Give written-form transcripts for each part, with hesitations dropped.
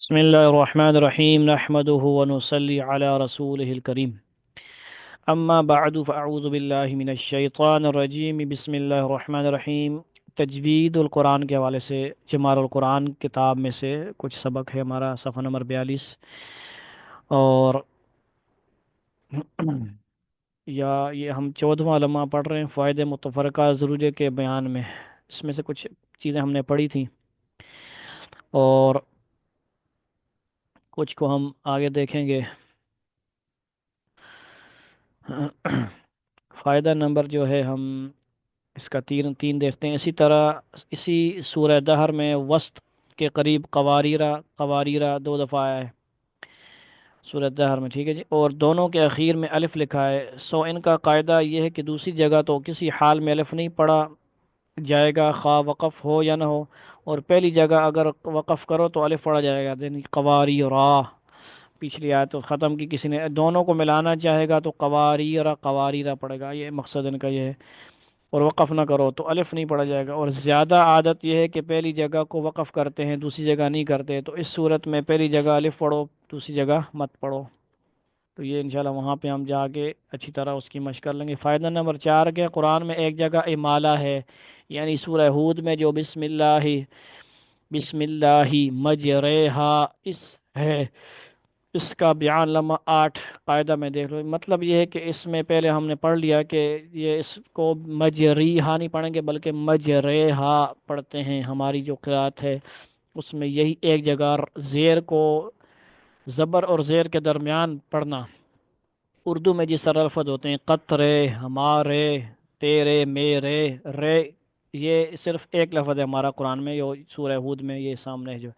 بسم الله الرحمن الرحيم نحمده ونصلي على رسوله الكريم أما بعد فأعوذ بالله من الشيطان الرجيم بسم الله الرحمن الرحيم تجوید القرآن کے حوالے سے جمال القرآن کتاب میں سے کچھ سبق ہے ہمارا صفحہ نمبر 42 اور یہ ہم 14واں لمحہ پڑھ رہے ہیں فوائد متفرقہ ضرورت کے بیان میں۔ اس میں سے کچھ چیزیں ہم نے پڑھی تھیں اور کچھ کو ہم آگے دیکھیں گے۔ فائدہ نمبر جو ہے ہم اس کا تین دیکھتے ہیں۔ اسی طرح اسی سورہ دہر میں وسط کے قریب قواریرہ 2 دفعہ آیا ہے سورہ دہر میں، ٹھیک ہے جی، اور دونوں کے اخیر میں الف لکھا ہے۔ ان کا قاعدہ یہ ہے کہ دوسری جگہ تو کسی حال میں الف نہیں پڑھا جائے گا، خواہ وقف ہو یا نہ ہو، اور پہلی جگہ اگر وقف کرو تو الف پڑھا جائے گا، یعنی قواریرہ۔ پچھلی آیت تو ختم کی، کسی نے دونوں کو ملانا چاہے گا تو قواریرہ پڑے گا، یہ مقصد ان کا یہ ہے، اور وقف نہ کرو تو الف نہیں پڑھا جائے گا۔ اور زیادہ عادت یہ ہے کہ پہلی جگہ کو وقف کرتے ہیں، دوسری جگہ نہیں کرتے، تو اس صورت میں پہلی جگہ الف پڑھو، دوسری جگہ مت پڑھو۔ تو یہ انشاءاللہ وہاں پہ ہم جا کے اچھی طرح اس کی مشق کر لیں گے۔ فائدہ نمبر 4 کے قرآن میں ایک جگہ امالہ ہے، یعنی سورہ ہود میں جو بسم اللہ مجریہا اس ہے، اس کا بیان لمحہ 8 قاعدہ میں دیکھ لو۔ مطلب یہ ہے کہ اس میں پہلے ہم نے پڑھ لیا کہ یہ اس کو مجریہا نہیں پڑھیں گے بلکہ مجریہا پڑھتے ہیں۔ ہماری جو قرأت ہے اس میں یہی ایک جگہ زیر کو زبر اور زیر کے درمیان پڑھنا۔ اردو میں جس طرح الفاظ ہوتے ہیں قطرے، ہمارے، تیرے، میرے، رے، یہ صرف ایک لفظ ہے ہمارا قرآن میں، یہ سورہ ہود میں یہ سامنے ہے جو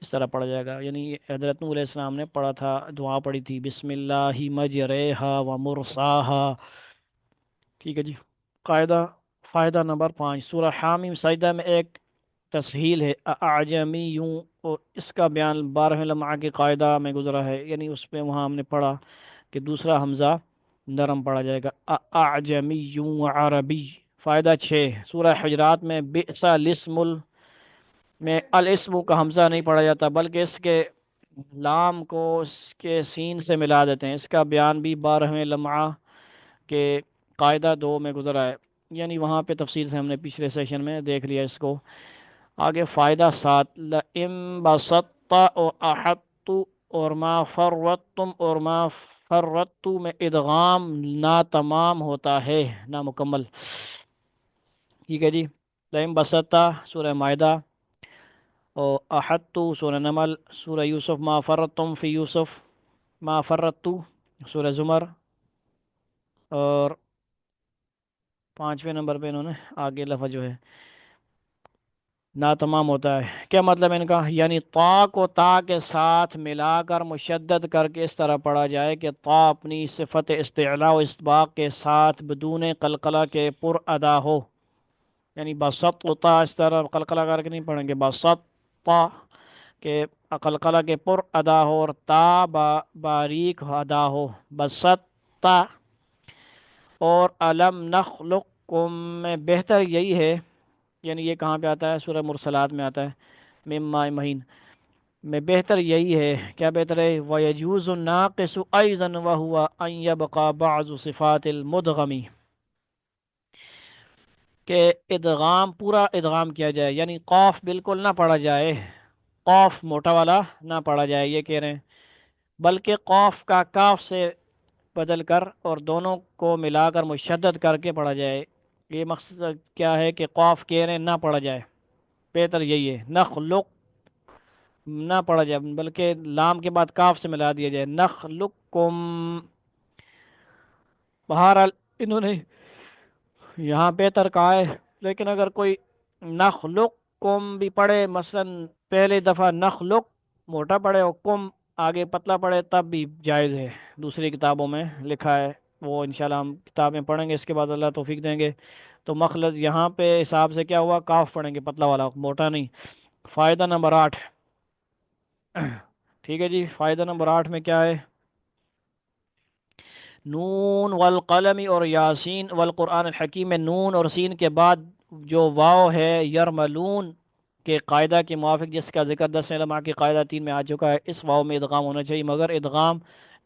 اس طرح پڑھا جائے گا، یعنی حضرت نوح علیہ السلام نے پڑھا تھا، دعا پڑھی تھی بسم اللہ مجریہا و مرساہا، ٹھیک ہے جی۔ فائدہ نمبر 5 سورہ حامیم سجدہ میں ایک تسہیل ہے اعجمی یوں، اور اس کا بیان 12ویں لمحہ کے قاعدہ میں گزرا ہے، یعنی اس پہ وہاں ہم نے پڑھا کہ دوسرا حمزہ نرم پڑھا جائے گا، اعجمی یوں عربی۔ فائدہ 6 سورہ حجرات میں بئس الاسم میں الاسم کا حمزہ نہیں پڑھا جاتا بلکہ اس کے لام کو اس کے سین سے ملا دیتے ہیں، اس کا بیان بھی 12ویں لمحہ کے قاعدہ 2 میں گزرا ہے، یعنی وہاں پہ تفصیل سے ہم نے پچھلے سیشن میں دیکھ لیا اس کو۔ آگے فائدہ 7 لئن بسطت اور احط اور ما فرتم اور ما فرتو میں ادغام ناتمام ہوتا ہے، نامکمل، ٹھیک ہے جی۔ لئن بسطت سورہ مائدہ، اور احطو سورہ نمل، سورہ یوسف ما فرتم فی یوسف، ما فرتو سورہ زمر، اور 5ویں نمبر پہ انہوں نے آگے لفظ جو ہے ناتمام ہوتا ہے۔ کیا مطلب ان کا؟ یعنی طا کو تا کے ساتھ ملا کر مشدد کر کے اس طرح پڑھا جائے کہ طا اپنی صفت استعلاء و اسباق کے ساتھ بدون قلقلہ کے پر ادا ہو، یعنی بسط تا اس طرح قلقلہ کر کے نہیں پڑھیں گے، بسط تا کہ قلقلہ کے پر ادا ہو اور تا باریک ادا ہو، بسط تا۔ اور علم نخلقکم میں بہتر یہی ہے، یعنی یہ کہاں پہ آتا ہے؟ سورہ مرسلات میں آتا ہے، من ماء مہین میں بہتر یہی ہے، کیا بہتر ہے؟ وَيَجُوزُ النَّاقِصُ أَيْضًا وَهُوَ أَنْ يَبْقَى بَعْضُ صِفَاتِ الْمُدْغَمِ، کہ ادغام پورا ادغام کیا جائے، یعنی قاف بالکل نہ پڑھا جائے، قاف موٹا والا نہ پڑھا جائے، یہ کہہ رہے ہیں، بلکہ قاف کا کاف سے بدل کر اور دونوں کو ملا کر مشدد کر کے پڑھا جائے۔ یہ مقصد کیا ہے کہ قاف کہہ رہے ہیں نہ پڑھا جائے، بہتر یہی ہے، نخلق نہ پڑھا جائے بلکہ لام کے بعد کاف سے ملا دیا جائے، نخلقکم۔ بہرحال انہوں نے یہاں بہتر کہا ہے، لیکن اگر کوئی نخلقکم بھی پڑھے، مثلا پہلے دفعہ نخلق موٹا پڑھے اور کم آگے پتلا پڑھے، تب بھی جائز ہے، دوسری کتابوں میں لکھا ہے، وہ انشاءاللہ ہم کتابیں پڑھیں گے اس کے بعد اللہ توفیق دیں گے۔ تو مخلص یہاں پہ حساب سے کیا ہوا؟ کاف پڑھیں گے پتلا والا، موٹا نہیں۔ فائدہ نمبر 8، ٹھیک ہے جی، فائدہ نمبر 8 میں کیا ہے؟ نون والقلم اور یاسین والقرآن الحکیم میں نون اور سین کے بعد جو واو ہے یرملون، کہ قاعدہ کے موافق جس کا ذکر 10 علماء کے قاعدہ 3 میں آ چکا ہے، اس واو میں ادغام ہونا چاہیے مگر ادغام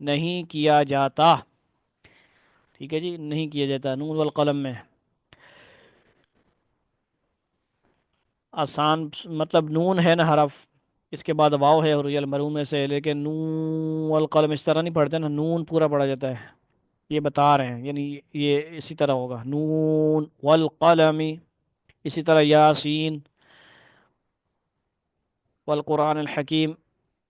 نہیں کیا جاتا، ٹھیک ہے جی، نہیں کیا جاتا نون والقلم میں، آسان مطلب نون ہے نا حرف، اس کے بعد واو ہے اور ریل مرون میں سے، لیکن نون والقلم اس طرح نہیں پڑھتے نا، نون پورا پڑھا جاتا ہے، یہ بتا رہے ہیں، یعنی یہ اسی طرح ہوگا نون والقلم، اسی طرح یاسین والقرآن الحکیم،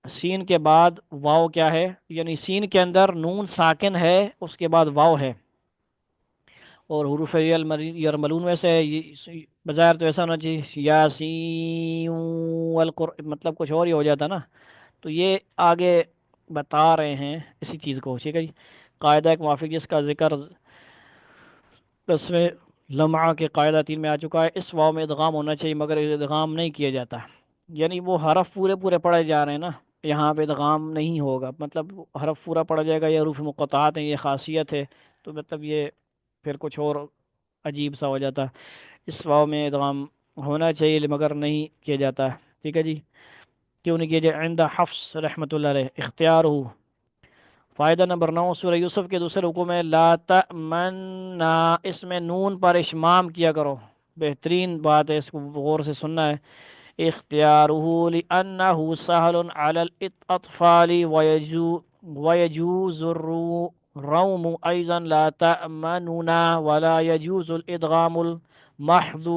سین کے بعد واو کیا ہے، یعنی سین کے اندر نون ساکن ہے، اس کے بعد واو ہے، اور حروف یرملون میں سے بظاہر تو ایسا ہونا چاہیے یاسین مطلب کچھ اور ہی ہو جاتا نا، تو یہ آگے بتا رہے ہیں اسی چیز کو، ٹھیک ہے جی، قاعدہ ایک موافق جس کا ذکر 10ویں لمعہ کے قاعدہ 3 میں آ چکا ہے، اس واو میں ادغام ہونا چاہیے مگر ادغام نہیں کیا جاتا، یعنی وہ حرف پورے پورے پڑھے جا رہے ہیں نا، یہاں پہ ادغام نہیں ہوگا، مطلب حرف پورا پڑھا جائے گا، یہ حروف مقطعات ہیں، یہ خاصیت ہے، تو مطلب یہ پھر کچھ اور عجیب سا ہو جاتا، اس واو میں ادغام ہونا چاہیے مگر نہیں کیا جاتا، ٹھیک ہے جی، کیوں نہیں کیا جائے، عند حفص رحمۃ اللہ علیہ اختیار ہو۔ فائدہ نمبر 9، سورہ یوسف کے دوسرے رکوع میں لا تأمنا، اس میں نون پر اشمام کیا کرو، بہترین بات ہے، اس کو غور سے سننا ہے، اختیارہ لأنہ سہل علی الاطفال ويجوز الروم ايضا لا تأمننا ولا يجوز الادغام المحض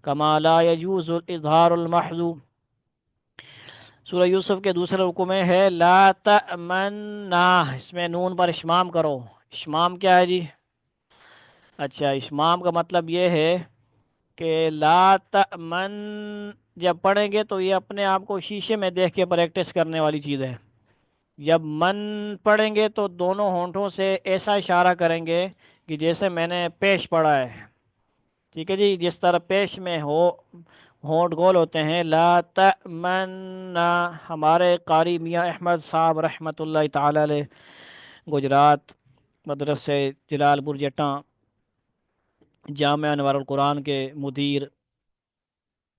كما لا يجوز الاظہار المحض۔ سورہ یوسف کے دوسرے رکوع میں ہے لا تأمنا، اس میں نون پر اشمام کرو، اشمام کیا ہے جی؟ اچھا، اشمام کا مطلب یہ ہے کہ لا تأمن جب پڑھیں گے تو یہ اپنے آپ کو شیشے میں دیکھ کے پریکٹس کرنے والی چیز ہے، جب من پڑھیں گے تو دونوں ہونٹوں سے ایسا اشارہ کریں گے کہ جیسے میں نے پیش پڑھا ہے، ٹھیک ہے جی، جس طرح پیش میں ہونٹ گول ہوتے ہیں، لا تأمنا، ہمارے قاری میاں احمد صاحب رحمۃ اللہ تعالی علیہ، گجرات، مدرسے جلال پور جٹاں، جامعہ انوار القرآن کے مدیر،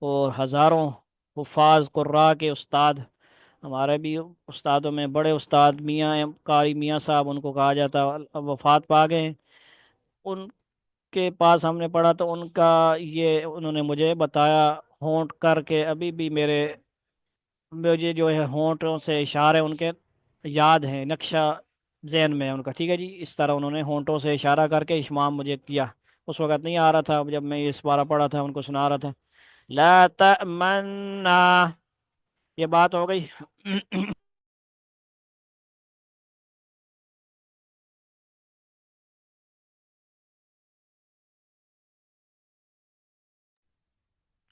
اور ہزاروں حفاظ قراء کے استاد، ہمارے بھی استادوں میں بڑے استاد میاں قاری میاں صاحب ان کو کہا جاتا، اب وفات پا گئے ہیں، ان کے پاس ہم نے پڑھا تو ان کا یہ انہوں نے مجھے بتایا، ہونٹ کر کے ابھی بھی مجھے جو ہے ہونٹوں سے اشارے ان کے یاد ہیں، نقشہ ذہن میں ہے ان کا، ٹھیک ہے جی، اس طرح انہوں نے ہونٹوں سے اشارہ کر کے اشمام مجھے کیا، اس وقت نہیں آ رہا تھا، جب میں اس بارہ پڑھا تھا ان کو سنا رہا تھا، لا تأمنا، یہ بات ہو گئی۔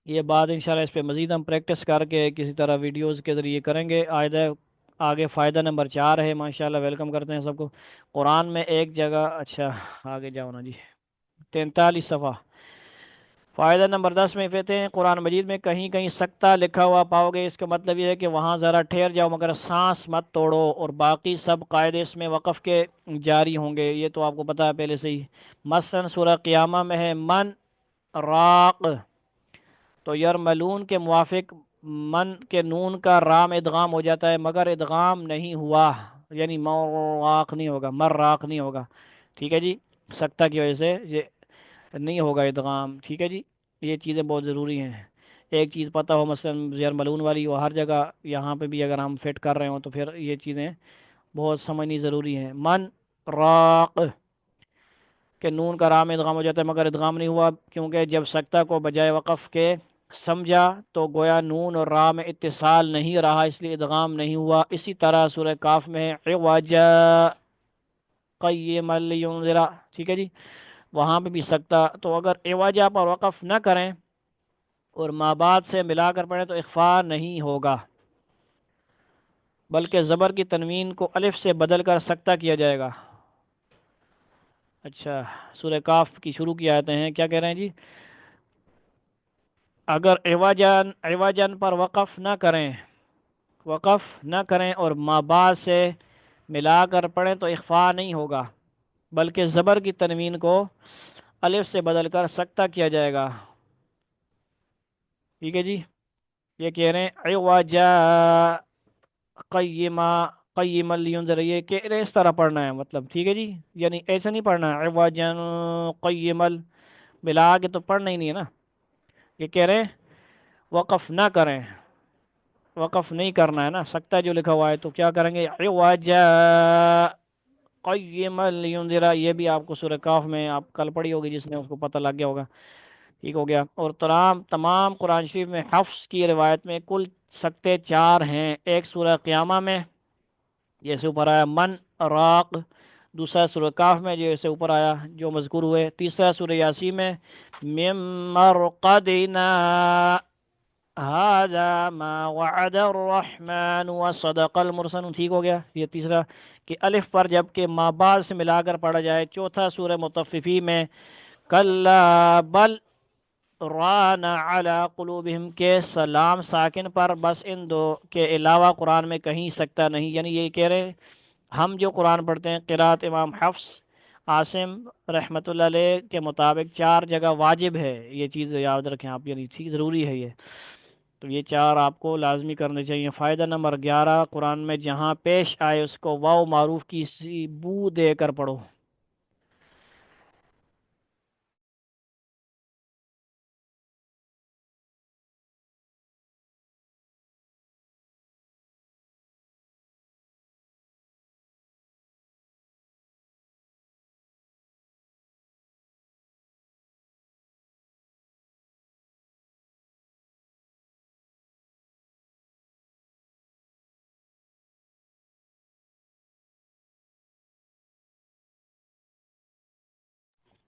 یہ بات انشاءاللہ اس پہ مزید ہم پریکٹس کر کے کسی طرح ویڈیوز کے ذریعے کریں گے، آگے فائدہ نمبر 4 ہے، ماشاءاللہ ویلکم کرتے ہیں سب کو، قرآن میں ایک جگہ، اچھا آگے جاؤ نا جی، 43 صفحہ، فائدہ نمبر 10 میں کہتے ہیں قرآن مجید میں کہیں کہیں سکتہ لکھا ہوا پاؤ گے، اس کا مطلب یہ ہے کہ وہاں ذرا ٹھہر جاؤ مگر سانس مت توڑو، اور باقی سب قاعدے اس میں وقف کے جاری ہوں گے، یہ تو آپ کو پتہ ہے پہلے سے ہی، مثلا سورہ قیامہ میں ہے من راق، تو یرملون کے موافق من کے نون کا رام ادغام ہو جاتا ہے مگر ادغام نہیں ہوا، یعنی مراق نہیں ہوگا، مراق نہیں ہوگا، ٹھیک ہے جی، سکتہ کی وجہ سے یہ نہیں ہوگا ادغام، ٹھیک ہے جی، یہ چیزیں بہت ضروری ہیں، ایک چیز پتہ ہو مثلا یرملون والی، وہ ہر جگہ یہاں پہ بھی اگر ہم فٹ کر رہے ہوں تو پھر یہ چیزیں بہت سمجھنی ضروری ہیں، من راق کہ نون کا رام ادغام ہو جاتا ہے مگر ادغام نہیں ہوا، کیونکہ جب سکتہ کو بجائے وقف کے سمجھا تو گویا نون اور را میں اتصال نہیں رہا، اس لیے ادغام نہیں ہوا، اسی طرح سورہ کاف میں عوجا قیما لینذرا، ٹھیک ہے جی، وہاں پہ بھی سکتہ، تو اگر عوجا پر وقف نہ کریں اور ما بعد سے ملا کر پڑھیں تو اخفا نہیں ہوگا، بلکہ زبر کی تنوین کو الف سے بدل کر سکتہ کیا جائے گا۔ اچھا، سورہ کاف کی شروع کی آیتیں ہیں، کیا کہہ رہے ہیں جی، اگر عوجن پر وقف نہ کریں اور ما بعد سے ملا کر پڑھیں تو اخفا نہیں ہوگا، بلکہ زبر کی تنوین کو الف سے بدل کر سکتہ کیا جائے گا، ٹھیک ہے جی، یہ کہہ رہے ہیں عوجا قیما قیم لینذر، یہ کہہ رہے ہیں اس طرح پڑھنا ہے مطلب، ٹھیک ہے جی، یعنی ایسا نہیں پڑھنا ہے عوجا قیم ملا کے تو پڑھنا ہی نہیں ہے نا، یہ کہہ رہے ہیں وقف نہ کریں، وقف نہیں کرنا ہے نا، سکتا جو لکھا ہوا ہے تو کیا کریں گے عوجا قیم لینذر، یہ بھی آپ کو سورہ کاف میں آپ کل پڑھی ہوگی، جس نے اس کو پتہ لگ گیا ہوگا، ٹھیک ہو گیا۔ اور تمام تمام قرآن شریف میں حفظ کی روایت میں کل سکتے چار ہیں، ایک سورہ قیامہ میں جیسے اوپر آیا من راق، دوسرا سورہ کاف میں جیسے اوپر آیا جو مذکور ہوئے، تیسرا سورہ یاسین میں مم مرقدنا هذا ما وعد الرحمن وصدق المرسل، ٹھیک ہو گیا یہ تیسرا، کہ الف پر جب کہ ما بعد سے ملا کر پڑھا جائے، چوتھا سورہ مطففی میں کلا بل ران علی قلوبہم کے سلام ساکن پر، بس ان دو کے علاوہ قرآن میں کہیں سکتا نہیں، یعنی یہ کہہ رہے ہم جو قرآن پڑھتے ہیں قرات امام حفص عاصم رحمۃ اللہ علیہ کے مطابق چار جگہ واجب ہے، یہ چیز یاد رکھیں آپ، یعنی ٹھیک ضروری ہے یہ، تو یہ چار آپ کو لازمی کرنے چاہیے۔ فائدہ نمبر 11، قرآن میں جہاں پیش آئے اس کو واو معروف کی سی بو دے کر پڑھو۔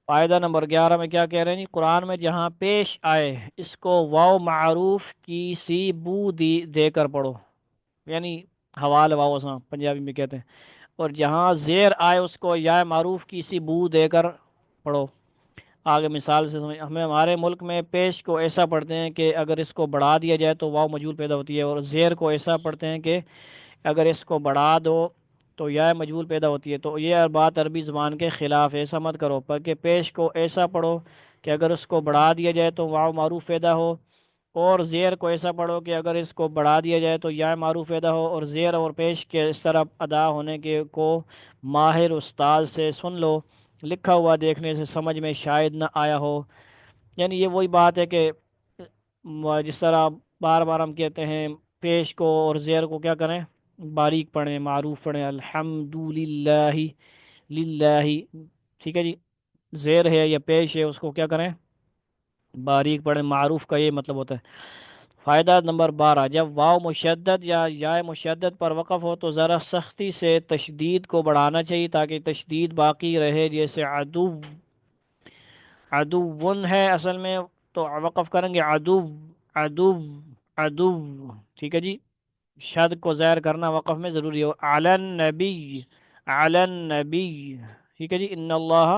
فائدہ نمبر 11 میں کیا کہہ رہے ہیں جی، قرآن میں جہاں پیش آئے اس کو واو معروف کی سی بو دے کر پڑھو، یعنی حوال واو اساں پنجابی میں کہتے ہیں، اور جہاں زیر آئے اس کو یا معروف کی سی بو دے کر پڑھو۔ آگے مثال سے سمجھ، ہمیں ہمارے ملک میں پیش کو ایسا پڑھتے ہیں کہ اگر اس کو بڑھا دیا جائے تو واو مجہول پیدا ہوتی ہے، اور زیر کو ایسا پڑھتے ہیں کہ اگر اس کو بڑھا دو تو یا مجہول پیدا ہوتی ہے، تو یہ بات عربی زبان کے خلاف ہے، ایسا مت کرو، بلکہ پیش کو ایسا پڑھو کہ اگر اس کو بڑھا دیا جائے تو واو معروف پیدا ہو، اور زیر کو ایسا پڑھو کہ اگر اس کو بڑھا دیا جائے تو یا معروف پیدا ہو، اور زیر اور پیش کے اس طرح ادا ہونے کے کو ماہر استاد سے سن لو، لکھا ہوا دیکھنے سے سمجھ میں شاید نہ آیا ہو، یعنی یہ وہی بات ہے کہ جس طرح بار بار ہم کہتے ہیں پیش کو اور زیر کو کیا کریں باریک پڑھیں، معروف پڑھیں، الحمد للہ للہ، ٹھیک ہے جی، زیر ہے یا پیش ہے اس کو کیا کریں باریک پڑھیں، معروف کا یہ مطلب ہوتا ہے۔ فائدہ نمبر 12، جب واو مشدد یا یا مشدد پر وقف ہو تو ذرا سختی سے تشدید کو بڑھانا چاہیے تاکہ تشدید باقی رہے، جیسے عدو ہے اصل میں، تو وقف کریں گے عدو عدو، ٹھیک ہے جی، شد کو ظاہر کرنا وقف میں ضروری ہو، علی النبی، ٹھیک ہے جی، ان اللہ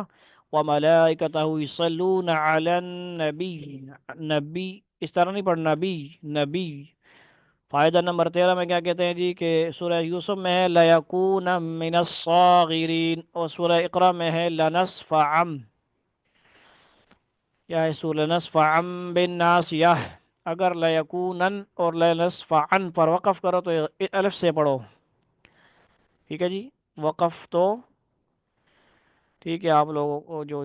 وملائکتہ یصلون علی النبی، نبی اس طرح نہیں پڑھنا، نبی نبی۔ فائدہ نمبر 13 میں کیا کہتے ہیں جی، کہ سورہ یوسف میں ہے لیکون من الصاغرین، اور سورہ اقرا میں ہے لنصفعا، یا ہے سورہ لنصفعا بالناصیہ، اگر لیکونن اور لنصفعن پر وقف کرو تو الف سے پڑھو، ٹھیک ہے جی، وقف تو ٹھیک ہے آپ لوگوں کو جو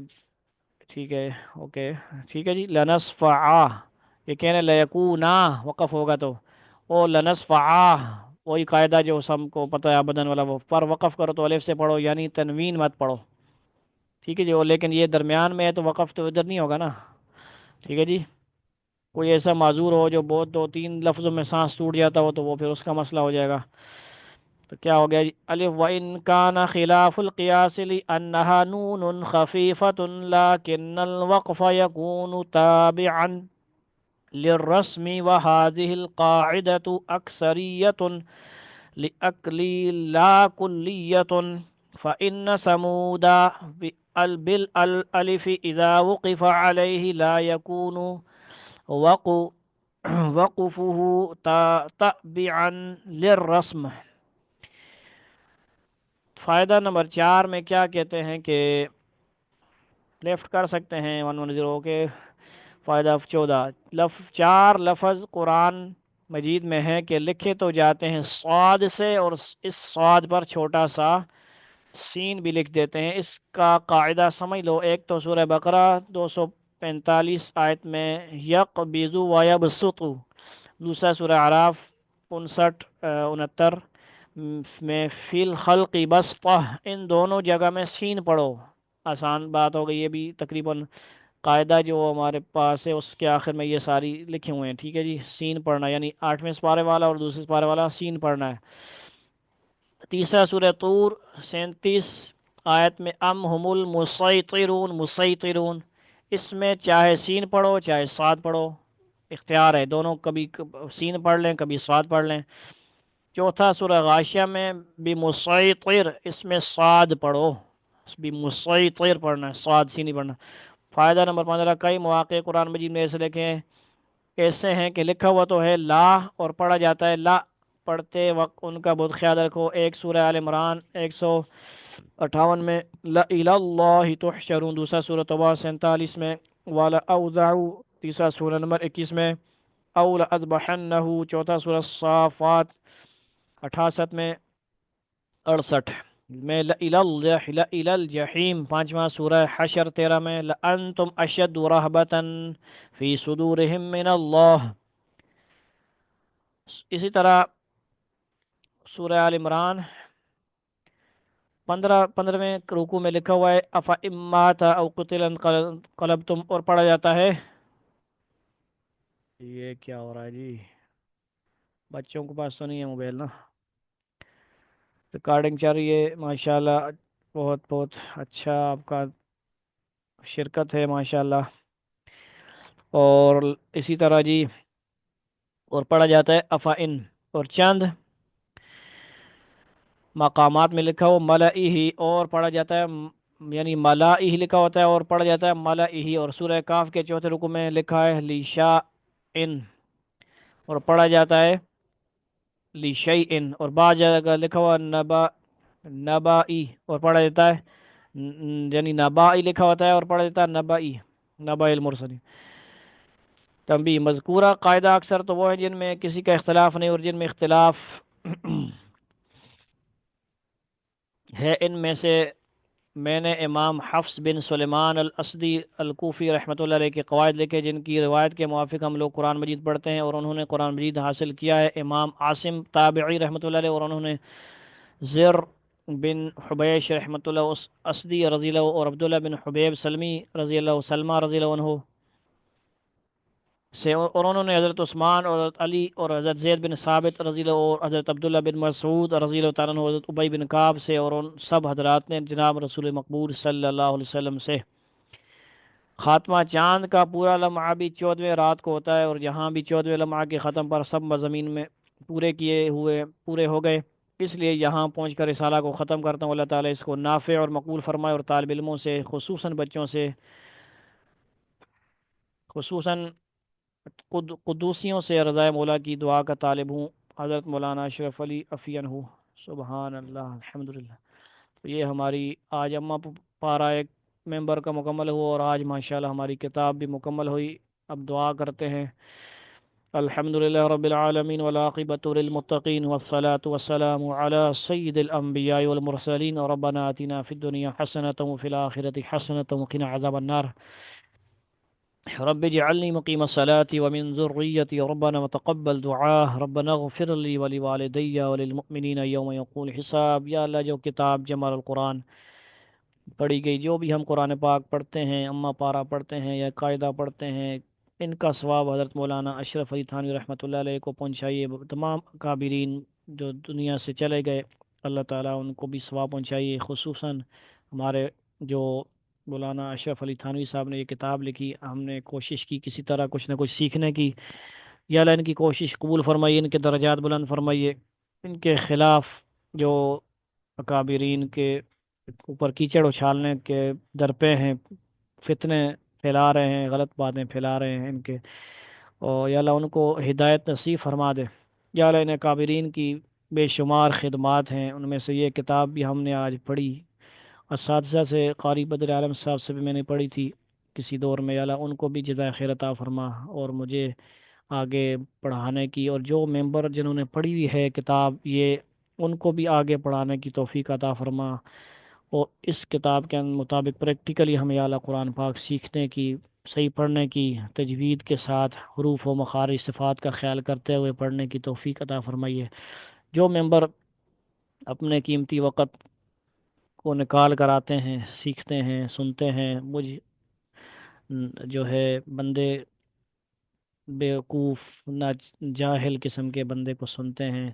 ٹھیک ہے اوکے، ٹھیک ہے جی، لنصفعا، یہ کہنے لیکونا وقف ہوگا تو، او لنصفعا، وہی قاعدہ جو سم کو پتہ ہے ابدن والا، وہ پر وقف کرو تو الف سے پڑھو، یعنی تنوین مت پڑھو، ٹھیک ہے جی، اور لیکن یہ درمیان میں ہے تو وقف تو ادھر نہیں ہوگا نا، ٹھیک ہے جی، کوئی ایسا معذور ہو جو بہت دو تین لفظوں میں سانس ٹوٹ جاتا ہو تو وہ پھر اس کا مسئلہ ہو جائے گا، تو کیا ہو گیا جی، الف وَإِن كَانَ خِلَافُ الْقِيَاسِ لِأَنَّهَا نُونٌ خَفِيفَةٌ لَكِنَّ الْوَقْفَ يَكُونُ تَابِعًا للرسم وهذه القاعدة أكثرية لأكل لا كلية، فإن ثمود بالألف إذا وقف عليه لا يكون وقو وقفه تابعا للرسم۔ فائدہ نمبر 4 میں کیا کہتے ہیں کہ لیفٹ کر سکتے ہیں 110 کے، فائدہ 14، چار لفظ قرآن مجید میں ہے کہ لکھے تو جاتے ہیں صاد سے، اور اس صاد پر چھوٹا سا سین بھی لکھ دیتے ہیں۔ اس کا قاعدہ سمجھ لو، ایک تو سورہ بقرہ 245 آیت میں یقبضو و یبسطو، دوسرا سورہ اعراف 59 69 میں فی الخلق بسطہ، ان دونوں جگہ میں سین پڑھو۔ آسان بات ہو گئی، یہ بھی تقریباً قاعدہ جو ہمارے پاس ہے اس کے آخر میں یہ ساری لکھے ہوئے ہیں، ٹھیک ہے جی۔ سین پڑھنا یعنی 8ویں سپارے والا اور دوسرے سپارے والا سین پڑھنا ہے۔ تیسرا سورہ طور 37 آیت میں ام ہم المسیطرون، مسیطرون، اس میں چاہے سین پڑھو چاہے صاد پڑھو، اختیار ہے، دونوں کبھی سین پڑھ لیں کبھی صاد پڑھ لیں۔ چوتھا سورہ غاشیہ میں بھی مسیطر، اس میں صاد پڑھو، بھی مسیطر پڑھنا ہے، صاد سی نہیں پڑھنا۔ فائدہ نمبر 15، کئی مواقع قرآن مجید میں ایسے لکھے ہیں، ایسے ہیں کہ لکھا ہوا تو ہے لا اور پڑھا جاتا ہے لا، پڑھتے وقت ان کا بہت خیال رکھو۔ ایک سورہ آل عمران 158 میں لَإِلَى اللَّهِ تُحْشَرُونَ، دوسرا سورہ توبہ 47 میں وَلَأَوْزَعُوا، تیسرا سورہ نمبر 21 میں أَوْ لَأَذْبَحَنَّهُ، چوتھا سورہ صافات 68 میں 68 میں لَإِلَى الْجَحِيمِ، پانچواں سورہ حشر 13 میں لَأَنْتُمْ أَشَدُّ رَهْبَةً فِي صُدُورِهِم مِّنَ اللَّهِ۔ اسی طرح سورہ آل عمران 15ویں رکوع میں لکھا ہوا ہے أَفَإِن مَّاتَ أَوْ قُتِلَ انقلبتم، اور پڑھا جاتا ہے، یہ کیا ہو رہا ہے جی، بچوں کے پاس تو نہیں ہے موبائل نا، ریکارڈنگ چل رہی ہے ماشاءاللہ، بہت بہت اچھا آپ کا شرکت ہے ماشاءاللہ۔ اور اسی طرح جی اور پڑھا جاتا ہے افائن، اور چند مقامات میں لکھا ہو ملئہ، اور پڑھا جاتا ہے یعنی ملائہ لکھا ہوتا ہے اور پڑھا جاتا ہے ملئہ، اور سورہ کاف کے چوتھے رکوع میں لکھا ہے لیشاء، اور پڑھا جاتا ہے لیشیء، اور بعض جگہ لکھا ہوا نبائی، اور پڑھا جاتا ہے یعنی نبائی لکھا ہوتا ہے اور پڑھا جاتا ہے نبائی، نبائی المرسلین۔ تنبیہ، مذکورہ قاعدہ اکثر تو وہ ہیں جن میں کسی کا اختلاف نہیں، اور جن میں اختلاف ہے ان میں سے میں نے امام حفص بن سلیمان الاسدی الکوفی رحمۃ اللہ علیہ کے قواعد لکھے، جن کی روایت کے موافق ہم لوگ قرآن مجید پڑھتے ہیں، اور انہوں نے قرآن مجید حاصل کیا ہے۔ امام عاصم تابعی رحمۃ اللہ علیہ، اور انہوں نے زر بن حبیش رحمۃ اللہ اسدی رضی اللہ، اور عبداللہ بن حبیب سلمی رضی اللہ، سلمہ رضی اللہ عنہ سے، اور انہوں نے حضرت عثمان اور حضرت علی اور حضرت زید بن ثابت رضی اللہ اور حضرت عبداللہ بن مسعود رضی اللہ تعالیٰ عنہ، حضرت ابی بن کعب سے، اور ان سب حضرات نے جناب رسول مقبول صلی اللہ علیہ وسلم سے۔ خاتمہ، چاند کا پورا لمحہ بھی 14ویں رات کو ہوتا ہے، اور جہاں بھی 14ویں لمحہ کے ختم پر سب مضامین میں پورے ہو گئے، اس لیے یہاں پہنچ کر رسالہ کو ختم کرتا ہوں۔ اللہ تعالیٰ اس کو نافع اور مقبول فرمائے، اور طالب علموں سے خصوصاً بچوں سے خصوصاً قدوسیوں سے رضائے مولا کی دعا کا طالب ہوں، حضرت مولانا اشرف علی افین ہوں۔ سبحان اللہ، الحمدللہ۔ تو یہ ہماری آج اما پارا ایک ممبر کا مکمل ہوا، اور آج ماشاءاللہ ہماری کتاب بھی مکمل ہوئی۔ اب دعا کرتے ہیں۔ الحمدللہ رب العالمین والعاقبۃ للمتقین والصلاة والسلام علی سید الانبیاء والمرسلین، ربنا آتنا فی الدنیا حسنۃ وفی الآخرۃ حسنۃ وقنا عذاب النار، رب اجعلنی مقیم الصلاة ومن ذریتی، ربنا وتقبل دعاء، ربنا اغفر لی ولوالدی وللمؤمنین یوم یقوم الحساب۔ یا اللہ، جو کتاب جمع القرآن پڑھی گئی، جو بھی ہم قرآن پاک پڑھتے ہیں، اما پارا پڑھتے ہیں یا قاعدہ پڑھتے ہیں، ان کا ثواب حضرت مولانا اشرف علی تھانوی رحمۃ اللہ علیہ کو پہنچائیے۔ تمام کابرین جو دنیا سے چلے گئے، اللہ تعالیٰ ان کو بھی ثواب پہنچائیے۔ خصوصاً ہمارے جو مولانا اشرف علی تھانوی صاحب نے یہ کتاب لکھی، ہم نے کوشش کی کسی طرح کچھ نہ کچھ سیکھنے کی، یا اللہ ان کی کوشش قبول فرمائیے، ان کے درجات بلند فرمائیے۔ ان کے خلاف جو اکابرین کے اوپر کیچڑ اچھالنے کے درپے ہیں، فتنے پھیلا رہے ہیں، غلط باتیں پھیلا رہے ہیں، ان کے، اور یا اللہ ان کو ہدایت نصیب فرما دے۔ یا اللہ ان اکابرین کی بے شمار خدمات ہیں، ان میں سے یہ کتاب بھی ہم نے آج پڑھی، اساتذہ سے قاری بدر عالم صاحب سے بھی میں نے پڑھی تھی کسی دور میں، یا اللہ ان کو بھی جزائے خیر عطا فرما، اور مجھے آگے پڑھانے کی، اور جو ممبر جنہوں نے پڑھی ہوئی ہے کتاب یہ ان کو بھی آگے پڑھانے کی توفیق عطا فرما، اور اس کتاب کے مطابق پریکٹیکلی ہمیں اعلیٰ قرآن پاک سیکھنے کی، صحیح پڑھنے کی، تجوید کے ساتھ حروف و مخارج صفات کا خیال کرتے ہوئے پڑھنے کی توفیق عطا فرمائیے۔ جو ممبر اپنے قیمتی وقت کو نکال کر آتے ہیں، سیکھتے ہیں، سنتے ہیں، جو ہے بندے بیوقوف نہ جاہل قسم کے بندے کو سنتے ہیں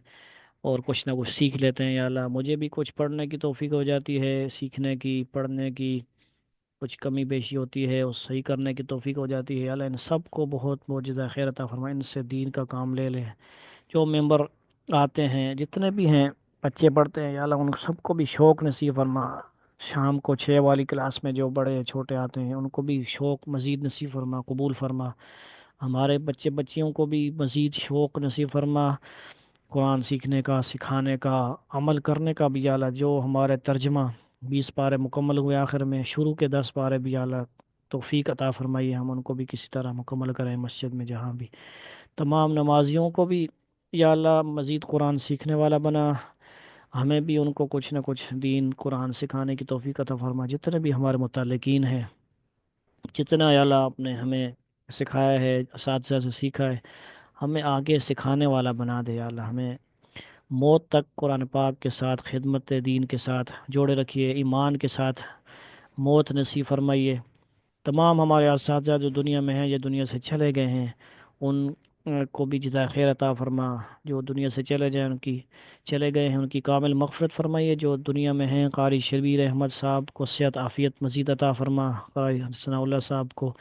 اور کچھ نہ کچھ سیکھ لیتے ہیں، یا اللہ مجھے بھی کچھ پڑھنے کی توفیق ہو جاتی ہے، سیکھنے کی، پڑھنے کی کچھ کمی بیشی ہوتی ہے اس صحیح کرنے کی توفیق ہو جاتی ہے، یا اللہ ان سب کو بہت معجزہ خیر عطا فرمائے، ان سے دین کا کام لے لے۔ جو ممبر آتے ہیں جتنے بھی ہیں، بچے پڑھتے ہیں، یا اللہ ان سب کو بھی شوق نصیب فرما، شام کو 6 والی کلاس میں جو بڑے چھوٹے آتے ہیں ان کو بھی شوق مزید نصیب فرما، قبول فرما، ہمارے بچے بچیوں کو بھی مزید شوق نصیب فرما، قرآن سیکھنے کا، سکھانے کا، عمل کرنے کا بھی، یا اللہ جو ہمارے ترجمہ 20 پارے مکمل ہوئے آخر میں، شروع کے 10 پارے بھی، یا اللہ توفیق عطا فرمائیے ہم ان کو بھی کسی طرح مکمل کریں مسجد میں جہاں بھی، تمام نمازیوں کو بھی یا اللہ مزید قرآن سیکھنے والا بنا، ہمیں بھی ان کو کچھ نہ کچھ دین قرآن سکھانے کی توفیق عطا فرما، جتنے بھی ہمارے متعلقین ہیں، جتنا یا اللہ آپ نے ہمیں سکھایا ہے، اساتذہ سے سیکھا ہے، ہمیں آگے سکھانے والا بنا دے، یا اللہ ہمیں موت تک قرآن پاک کے ساتھ، خدمت دین کے ساتھ جوڑے رکھیے، ایمان کے ساتھ موت نصیب فرمائیے۔ تمام ہمارے اساتذہ جو دنیا میں ہیں، یہ دنیا سے چلے گئے ہیں، ان کو بھی جزائے خیر عطا فرما، جو دنیا سے چلے جائیں ان کی، چلے گئے ہیں ان کی کامل مغفرت فرمائیے، جو دنیا میں ہیں قاری شبیر احمد صاحب کو صحت عافیت مزید عطا فرما، قاری ثناء اللہ صاحب کو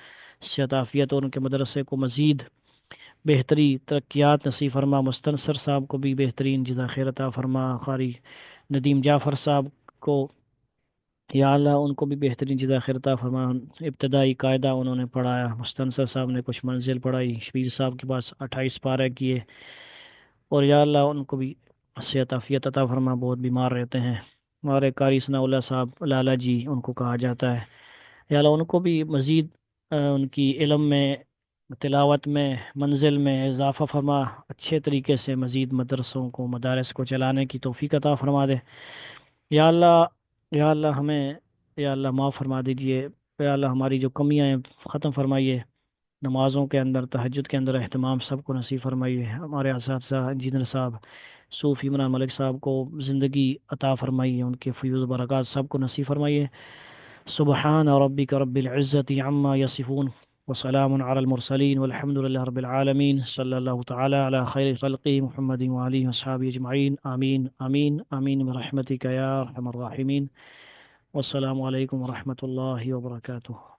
صحت عافیت اور ان کے مدرسے کو مزید بہتری ترقیات نصیب فرما، مستنصر صاحب کو بھی بہترین جزا خیر عطا فرما، قاری ندیم جعفر صاحب کو یا اللہ ان کو بھی بہترین جزا خیر عطا فرما، ابتدائی قاعدہ انہوں نے پڑھایا، مستنصر صاحب نے کچھ منزل پڑھائی، شبیر صاحب کے پاس 28 پارے کیے، اور یا اللہ ان کو بھی صحت عافیت عطا فرما، بہت بیمار رہتے ہیں، ہمارے قاری ثناء اللہ صاحب لالا جی ان کو کہا جاتا ہے، یا اللہ ان کو بھی مزید ان کی علم میں، تلاوت میں، منزل میں اضافہ فرما، اچھے طریقے سے مزید مدرسوں کو، مدارس کو چلانے کی توفیق عطا فرما دے، یا اللہ، یا اللہ ہمیں، یا اللہ معاف فرما دیجئے، یا اللہ ہماری جو کمیاں ہیں ختم فرمائیے، نمازوں کے اندر، تہجد کے اندر اہتمام سب کو نصیب فرمائیے، ہمارے اساتذہ انجینئر صاحب صوفی عمران ملک صاحب کو زندگی عطا فرمائیے، ان کے فیوز و برکات سب کو نصیب فرمائیے، سبحان ربک رب العزت عما یصفون وسلام علی المرسلین والحمد للہ رب العالمین، صلی اللہ تعالی علی خیر خلقہ محمد وآلہ وصحبہ اجمعین، آمین آمین آمین برحمتک یا ارحم الراحمین، والسلام علیکم ورحمۃ اللہ وبرکاتہ۔